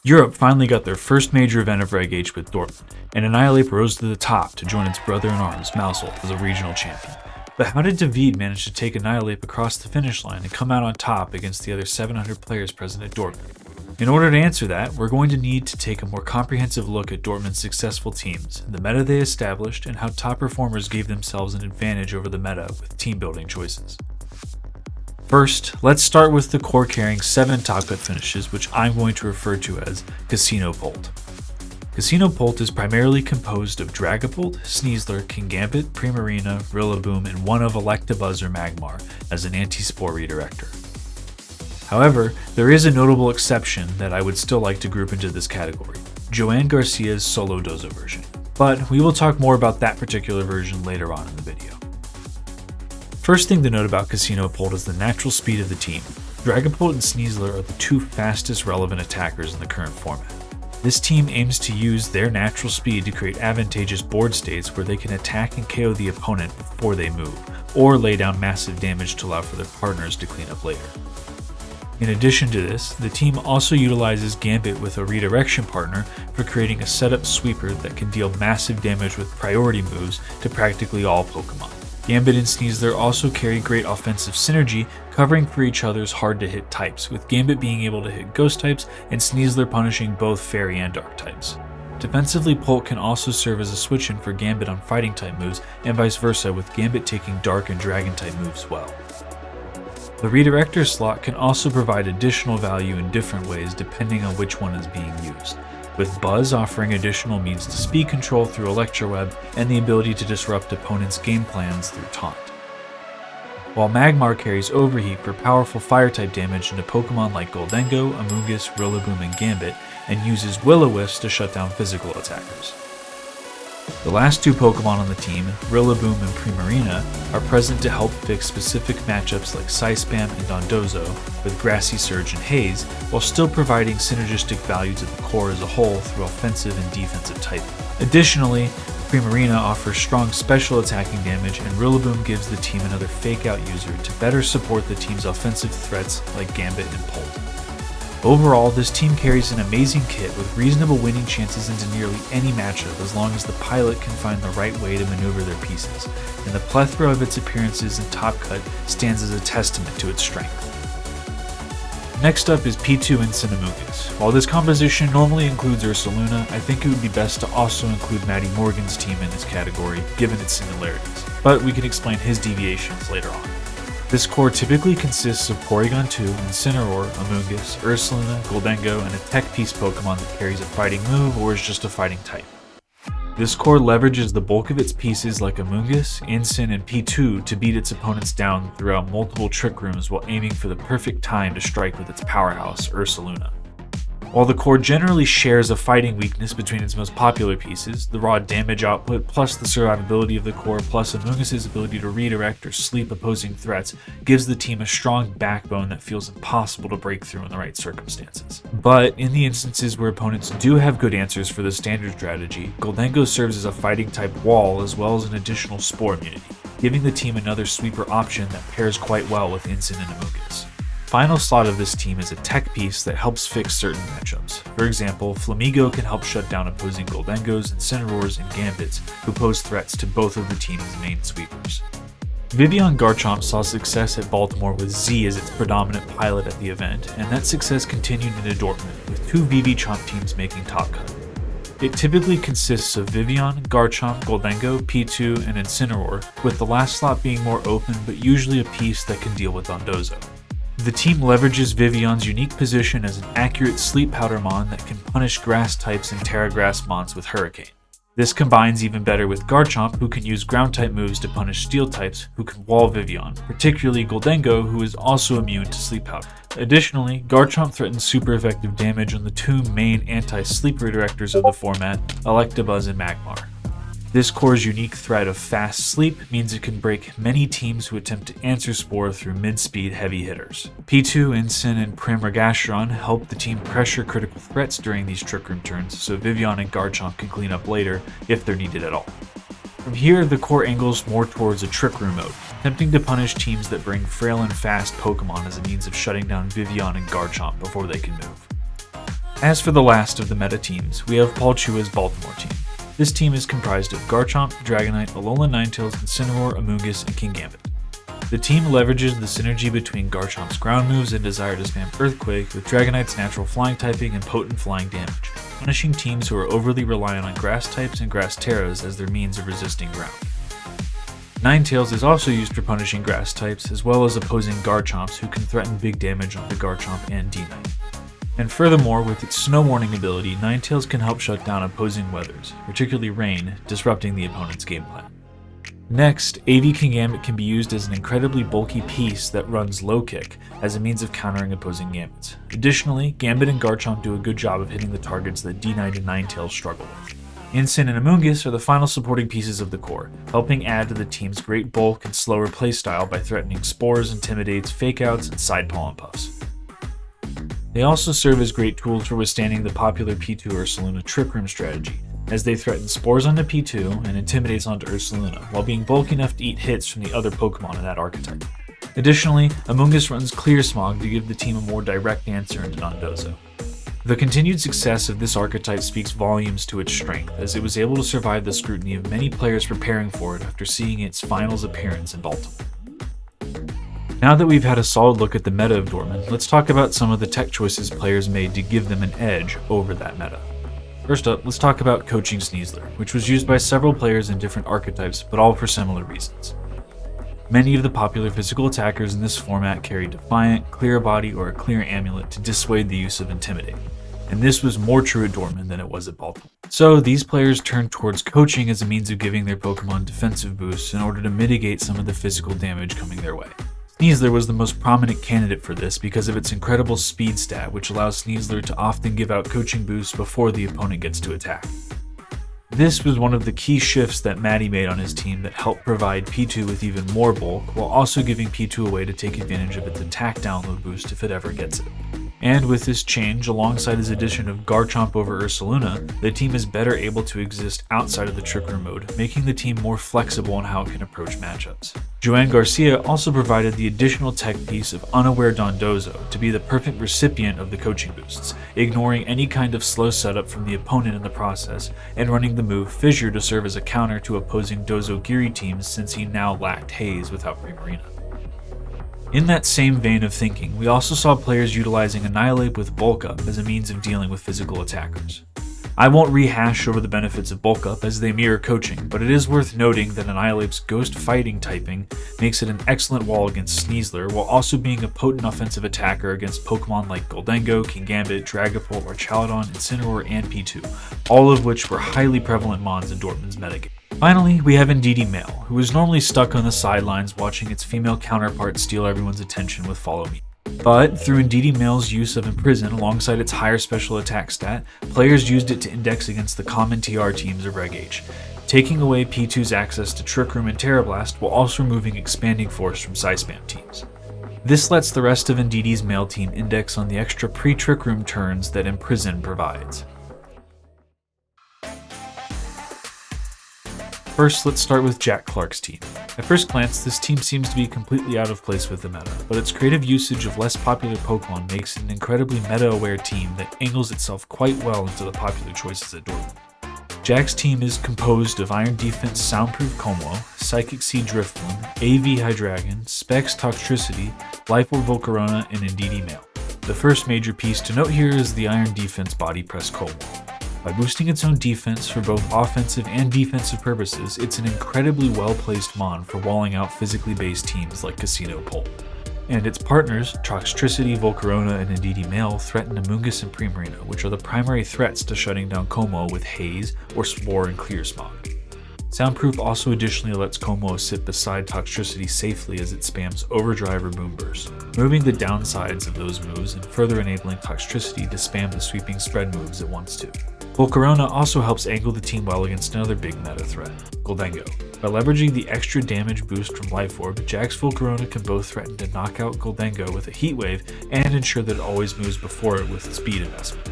Europe finally got their first major event of Reg H with Dortmund, and Annihilape rose to the top to join its brother-in-arms, Maushold, as a regional champion. But how did Davide manage to take Annihilape across the finish line and come out on top against the other 700 players present at Dortmund? In order to answer that, we're going to need to take a more comprehensive look at Dortmund's successful teams, the meta they established, and how top performers gave themselves an advantage over the meta with team-building choices. First, let's start with the core carrying 7 top cut finishes, which I'm going to refer to as Casino-Pult. Casino-Pult is primarily composed of Dragapult, Sneasler, Kingambit, Primarina, Rillaboom, and one of Electabuzz or Magmar as an anti-spore redirector. However, there is a notable exception that I would still like to group into this category, Joanne Garcia's solo Dozo version, but we will talk more about that particular version later on in the video. First thing to note about Casino-Pult is the natural speed of the team. Dragapult and Sneasler are the 2 fastest relevant attackers in the current format. This team aims to use their natural speed to create advantageous board states where they can attack and KO the opponent before they move, or lay down massive damage to allow for their partners to clean up later. In addition to this, the team also utilizes Gambit with a redirection partner for creating a setup sweeper that can deal massive damage with priority moves to practically all Pokemon. Gambit and Sneasler also carry great offensive synergy, covering for each other's hard-to-hit types, with Gambit being able to hit Ghost types and Sneasler punishing both Fairy and Dark types. Defensively, Pult can also serve as a switch-in for Gambit on Fighting-type moves, and vice versa, with Gambit taking Dark and Dragon-type moves well. The redirector slot can also provide additional value in different ways depending on which one is being used, with Buzz offering additional means to speed control through Electroweb and the ability to disrupt opponents' game plans through Taunt. While Magmar carries Overheat for powerful Fire-type damage into Pokemon like Gholdengo, Amoonguss, Rillaboom, and Gambit, and uses Will-O-Wisp to shut down physical attackers. The last 2 Pokemon on the team, Rillaboom and Primarina, are present to help fix specific matchups like Psyspam and Dondozo with Grassy Surge and Haze, while still providing synergistic value to the core as a whole through offensive and defensive typing. Additionally, Primarina offers strong special attacking damage, and Rillaboom gives the team another fake-out user to better support the team's offensive threats like Gambit and Pult. Overall, this team carries an amazing kit with reasonable winning chances into nearly any matchup as long as the pilot can find the right way to maneuver their pieces, and the plethora of its appearances in Top Cut stands as a testament to its strength. Next up is P2 Incineroar. While this composition normally includes Ursaluna, I think it would be best to also include Maddie Morgan's team in this category, given its similarities, but we can explain his deviations later on. This core typically consists of Porygon2, Incineroar, Amoonguss, Ursaluna, Gholdengo, and a tech piece Pokemon that carries a fighting move or is just a fighting type. This core leverages the bulk of its pieces like Amoonguss, Incin, and P2 to beat its opponents down throughout multiple trick rooms while aiming for the perfect time to strike with its powerhouse, Ursaluna. While the core generally shares a fighting weakness between its most popular pieces, the raw damage output plus the survivability of the core plus Amoonguss' ability to redirect or sleep opposing threats gives the team a strong backbone that feels impossible to break through in the right circumstances. But in the instances where opponents do have good answers for the standard strategy, Gholdengo serves as a fighting type wall as well as an additional spore immunity, giving the team another sweeper option that pairs quite well with Incin and Amoonguss. Final slot of this team is a tech piece that helps fix certain matchups. For example, Flamigo can help shut down opposing Gholdengos, Incineroars, and Gambits who pose threats to both of the team's main sweepers. Vivillon-Garchomp saw success at Baltimore with Z as its predominant pilot at the event, and that success continued into Dortmund, with 2 Vivillon teams making Top Cut. It typically consists of Vivillon, Garchomp, Gholdengo, P2, and Incineroar, with the last slot being more open but usually a piece that can deal with Dondozo. The team leverages Vivillon's unique position as an accurate Sleep Powder Mon that can punish Grass types and Terra Grass Mons with Hurricane. This combines even better with Garchomp, who can use Ground-type moves to punish Steel types who can wall Vivillon, particularly Gholdengo, who is also immune to Sleep Powder. Additionally, Garchomp threatens super effective damage on the 2 main anti-sleep redirectors of the format, Electabuzz and Magmar. This core's unique threat of fast sleep means it can break many teams who attempt to answer Spore through mid-speed heavy hitters. P2, Incin, and Primarina help the team pressure critical threats during these Trick Room turns, so Vivillon and Garchomp can clean up later if they're needed at all. From here, the core angles more towards a Trick Room mode, attempting to punish teams that bring frail and fast Pokemon as a means of shutting down Vivillon and Garchomp before they can move. As for the last of the meta teams, we have Paul Chua's Baltimore team. This team is comprised of Garchomp, Dragonite, Alolan Ninetales, Incineroar, Amoonguss, and Kingambit. The team leverages the synergy between Garchomp's ground moves and desire to spam Earthquake with Dragonite's natural flying typing and potent flying damage, punishing teams who are overly reliant on grass types and grass terras as their means of resisting ground. Ninetales is also used for punishing grass types, as well as opposing Garchomps who can threaten big damage onto Garchomp and D-Knight. And furthermore, with its Snow Warning ability, Ninetales can help shut down opposing weathers, particularly rain, disrupting the opponent's game plan. Next, AV Kingambit can be used as an incredibly bulky piece that runs low kick as a means of countering opposing Gambits. Additionally, Gambit and Garchomp do a good job of hitting the targets that D-Knight and Ninetales struggle with. Incin and Amoonguss are the final supporting pieces of the core, helping add to the team's great bulk and slower playstyle by threatening Spores, Intimidates, Fake Outs, and Side Pollen Puffs. They also serve as great tools for withstanding the popular P2 Ursaluna Trick Room strategy, as they threaten Spores onto P2 and Intimidates onto Ursaluna, while being bulky enough to eat hits from the other Pokemon in that archetype. Additionally, Amoonguss runs Clear Smog to give the team a more direct answer into Dondozo. The continued success of this archetype speaks volumes to its strength, as it was able to survive the scrutiny of many players preparing for it after seeing its finals appearance in Baltimore. Now that we've had a solid look at the meta of Dortmund, let's talk about some of the tech choices players made to give them an edge over that meta. First up, let's talk about Coaching Sneasler, which was used by several players in different archetypes, but all for similar reasons. Many of the popular physical attackers in this format carry Defiant, Clear Body, or a Clear Amulet to dissuade the use of Intimidate, and this was more true at Dortmund than it was at Baltimore. So these players turned towards coaching as a means of giving their Pokemon defensive boosts in order to mitigate some of the physical damage coming their way. Sneasler was the most prominent candidate for this because of its incredible speed stat, which allows Sneasler to often give out coaching boosts before the opponent gets to attack. This was one of the key shifts that Matty made on his team that helped provide P2 with even more bulk, while also giving P2 a way to take advantage of its attack download boost if it ever gets it. And with this change, alongside his addition of Garchomp over Ursaluna, the team is better able to exist outside of the Trick Room mode, making the team more flexible in how it can approach matchups. Joanne Garcia also provided the additional tech piece of Unaware Dondozo to be the perfect recipient of the coaching boosts, ignoring any kind of slow setup from the opponent in the process, and running the move Fissure to serve as a counter to opposing Dozo-Giri teams since he now lacked Haze without Primarina. In that same vein of thinking, we also saw players utilizing Annihilate with Bulk Up as a means of dealing with physical attackers. I won't rehash over the benefits of Bulk Up as they mirror coaching, but it is worth noting that Annihilate's Ghost Fighting typing makes it an excellent wall against Sneasler, while also being a potent offensive attacker against Pokemon like Gholdengo, Kingambit, Dragapult, Archaludon, Incineroar, and P2, all of which were highly prevalent mons in Dortmund's metagame. Finally, we have Indeedee Male, who is normally stuck on the sidelines watching its female counterpart steal everyone's attention with Follow Me. But through Indeedee Male's use of Imprison alongside its higher special attack stat, players used it to index against the common TR teams of Reg H, taking away P2's access to Trick Room and Terra Blast while also removing Expanding Force from Psyspam teams. This lets the rest of Indeedee's Male team index on the extra pre-Trick Room turns that Imprison provides. First, let's start with Jack Clark's team. At first glance, this team seems to be completely out of place with the meta, but its creative usage of less popular Pokemon makes it an incredibly meta-aware team that angles itself quite well into the popular choices at Dortmund. Jack's team is composed of Iron Defense Soundproof Kommo-o, Psychic Seed Drifloon, AV Hydreigon, Specs Toxtricity, Life Orb Volcarona, and Indeedee Male. The first major piece to note here is the Iron Defense Body Press Kommo-o. By boosting its own defense for both offensive and defensive purposes, it's an incredibly well-placed mon for walling out physically based teams like Casino-Pult. And its partners, Toxtricity, Volcarona, and Indeedee Male, threaten Amoonguss and Primarina, which are the primary threats to shutting down Kommo-o with Haze or Spore and Clear Smog. Soundproof also additionally lets Kommo-o sit beside Toxtricity safely as it spams Overdrive or Moonburst, removing the downsides of those moves and further enabling Toxtricity to spam the sweeping spread moves it wants to. Volcarona also helps angle the team well against another big meta threat, Gholdengo. By leveraging the extra damage boost from Life Orb, Jack's Volcarona can both threaten to knock out Gholdengo with a Heat Wave and ensure that it always moves before it with speed investment.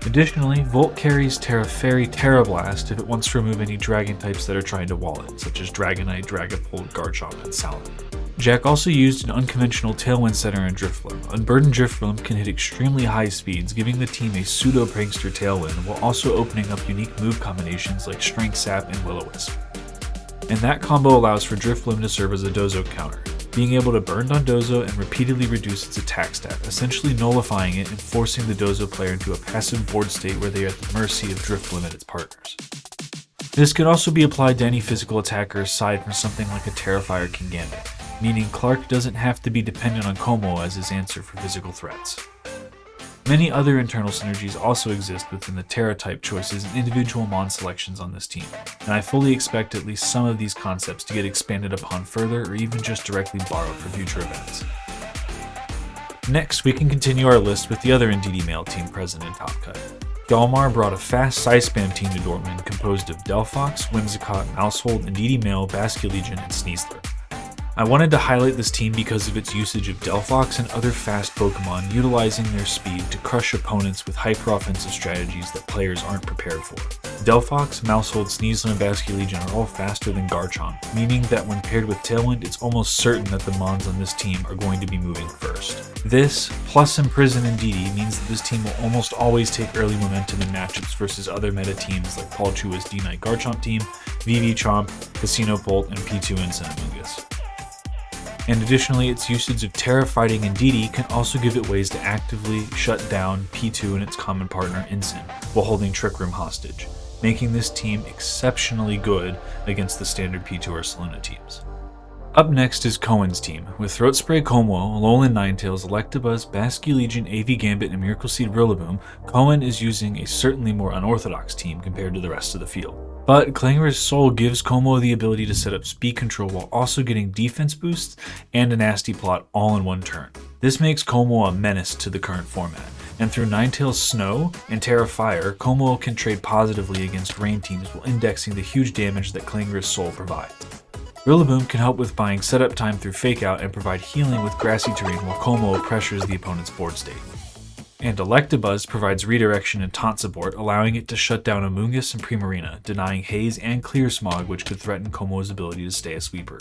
Additionally, Volt carries Terra Fairy Terra Blast if it wants to remove any dragon types that are trying to wall it, such as Dragonite, Dragapult, Garchomp, and Salamence. Jack also used an unconventional Tailwind Setter and Drifloon. Unburdened Drifloon can hit extremely high speeds, giving the team a pseudo-prankster Tailwind, while also opening up unique move combinations like Strength Sap and Will-O-Wisp. And that combo allows for Drifloon to serve as a Dozo counter, being able to burn on Dozo and repeatedly reduce its attack stat, essentially nullifying it and forcing the Dozo player into a passive board state where they are at the mercy of Drifloon and its partners. This could also be applied to any physical attacker aside from something like a Terrifier or Kingambit, meaning Clark doesn't have to be dependent on Kommo-o as his answer for physical threats. Many other internal synergies also exist within the Terra-type choices and individual Mon selections on this team, and I fully expect at least some of these concepts to get expanded upon further or even just directly borrowed for future events. Next, we can continue our list with the other Indeedee male team present in Top Cut. Galmar brought a fast Psy Spam team to Dortmund composed of Delphox, Whimsicott, Mousehold, Indeedee male, Basculegion, and Sneasler. I wanted to highlight this team because of its usage of Delphox and other fast Pokemon utilizing their speed to crush opponents with hyper-offensive strategies that players aren't prepared for. Delphox, Mousehold, Sneasler, and Basculegion are all faster than Garchomp, meaning that when paired with Tailwind, it's almost certain that the Mons on this team are going to be moving first. This, plus Imprison and Indeedee, means that this team will almost always take early momentum in matchups versus other meta teams like Paul Chua's D-Knight Garchomp team, Vivillon-Garchomp, Casino-Pult, and P2 Incineroar. And additionally, its usage of Terra fighting Indeedee can also give it ways to actively shut down P2 and its common partner Incin, while holding Trick Room hostage, making this team exceptionally good against the standard P2 or Saluna teams. Up next is Cohen's team, with Throat Spray Kommo-o, Alolan Ninetales, Electabuzz, Basculegion, AV Gambit, and Miracle Seed Rillaboom. Cohen is using a certainly more unorthodox team compared to the rest of the field. But Clangor's Soul gives Kommo-o the ability to set up speed control while also getting defense boosts and a nasty plot all in one turn. This makes Kommo-o a menace to the current format, and through Ninetales Snow and Terra Fire, Kommo-o can trade positively against rain teams while indexing the huge damage that Clangor's Soul provides. Rillaboom can help with buying setup time through Fake Out and provide healing with grassy terrain while Kommo-o pressures the opponent's board state. And Electabuzz provides redirection and taunt support, allowing it to shut down Amoonguss and Primarina, denying Haze and Clear Smog, which could threaten Kommo-o's ability to stay a sweeper.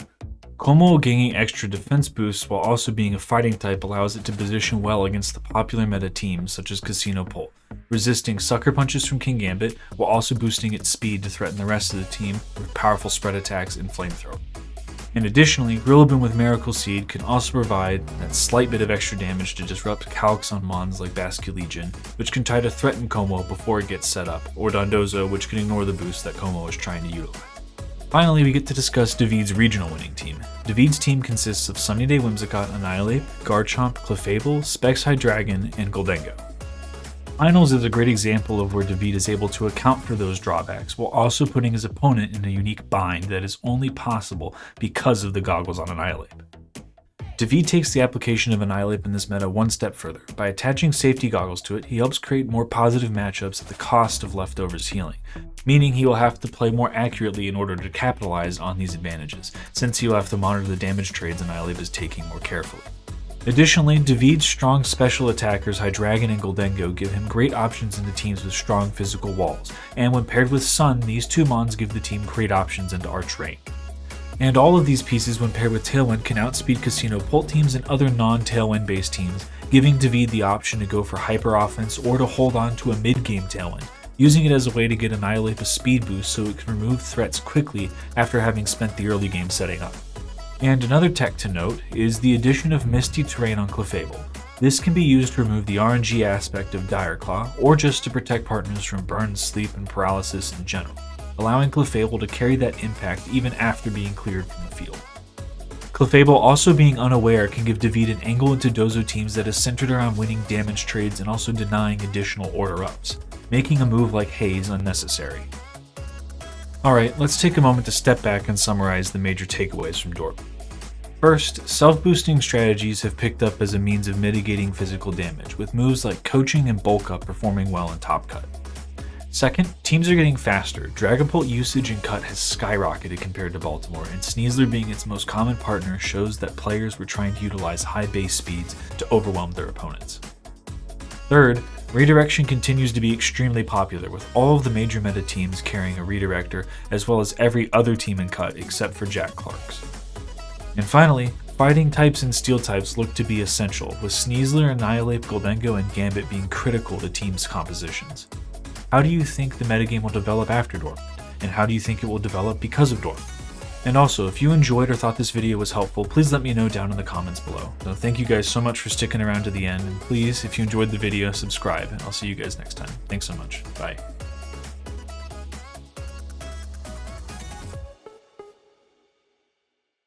Kommo-o gaining extra defense boosts while also being a fighting type allows it to position well against the popular meta teams such as Casino-Pult, resisting Sucker Punches from Kingambit while also boosting its speed to threaten the rest of the team with powerful spread attacks and Flamethrower. And additionally, Rillaboom with Miracle Seed can also provide that slight bit of extra damage to disrupt calcs on Mons like Basculegion, which can try to threaten Kommo-o before it gets set up, or Dondozo, which can ignore the boost that Kommo-o is trying to utilize. Finally, we get to discuss Davide's regional winning team. Davide's team consists of Sunny Day Whimsicott, Annihilate, Garchomp, Clefable, Specs Hydreigon, and Goldengo. Finals is a great example of where Davide is able to account for those drawbacks while also putting his opponent in a unique bind that is only possible because of the goggles on Annihilate. Davide takes the application of Annihilate in this meta one step further. By attaching safety goggles to it, he helps create more positive matchups at the cost of leftovers healing, meaning he will have to play more accurately in order to capitalize on these advantages, since he will have to monitor the damage trades Annihilate is taking more carefully. Additionally, Davide's strong special attackers Hydreigon and Goldengo give him great options into teams with strong physical walls, and when paired with Sun, these two Mons give the team great options into Arch Rain. And all of these pieces when paired with Tailwind can outspeed Casino-Pult teams and other non-Tailwind based teams, giving Davide the option to go for hyper offense or to hold on to a mid-game Tailwind, using it as a way to get Annihilate a speed boost so it can remove threats quickly after having spent the early game setting up. And another tech to note is the addition of Misty Terrain on Clefable. This can be used to remove the RNG aspect of Dire Claw, or just to protect partners from burn, sleep, and paralysis in general, allowing Clefable to carry that impact even after being cleared from the field. Clefable also being unaware can give Davide an angle into Dozo teams that is centered around winning damage trades and also denying additional order-ups, making a move like Haze unnecessary. Alright, let's take a moment to step back and summarize the major takeaways from Dortmund. First, self-boosting strategies have picked up as a means of mitigating physical damage, with moves like Coaching and Bulk Up performing well in Top Cut. Second, teams are getting faster. Dragapult usage in Cut has skyrocketed compared to Baltimore, and Sneasler being its most common partner shows that players were trying to utilize high base speeds to overwhelm their opponents. Third, redirection continues to be extremely popular, with all of the major meta teams carrying a redirector, as well as every other team in Cut except for Jack Clark's. And finally, Fighting types and steel types look to be essential, with Sneasler, Annihilape, Gholdengo, and Gambit being critical to teams' compositions. How do you think the metagame will develop after Dortmund, and how do you think it will develop because of Dortmund? And also, if you enjoyed or thought this video was helpful, please let me know down in the comments below. So thank you guys so much for sticking around to the end, and please, if you enjoyed the video, subscribe, and I'll see you guys next time. Thanks so much. Bye.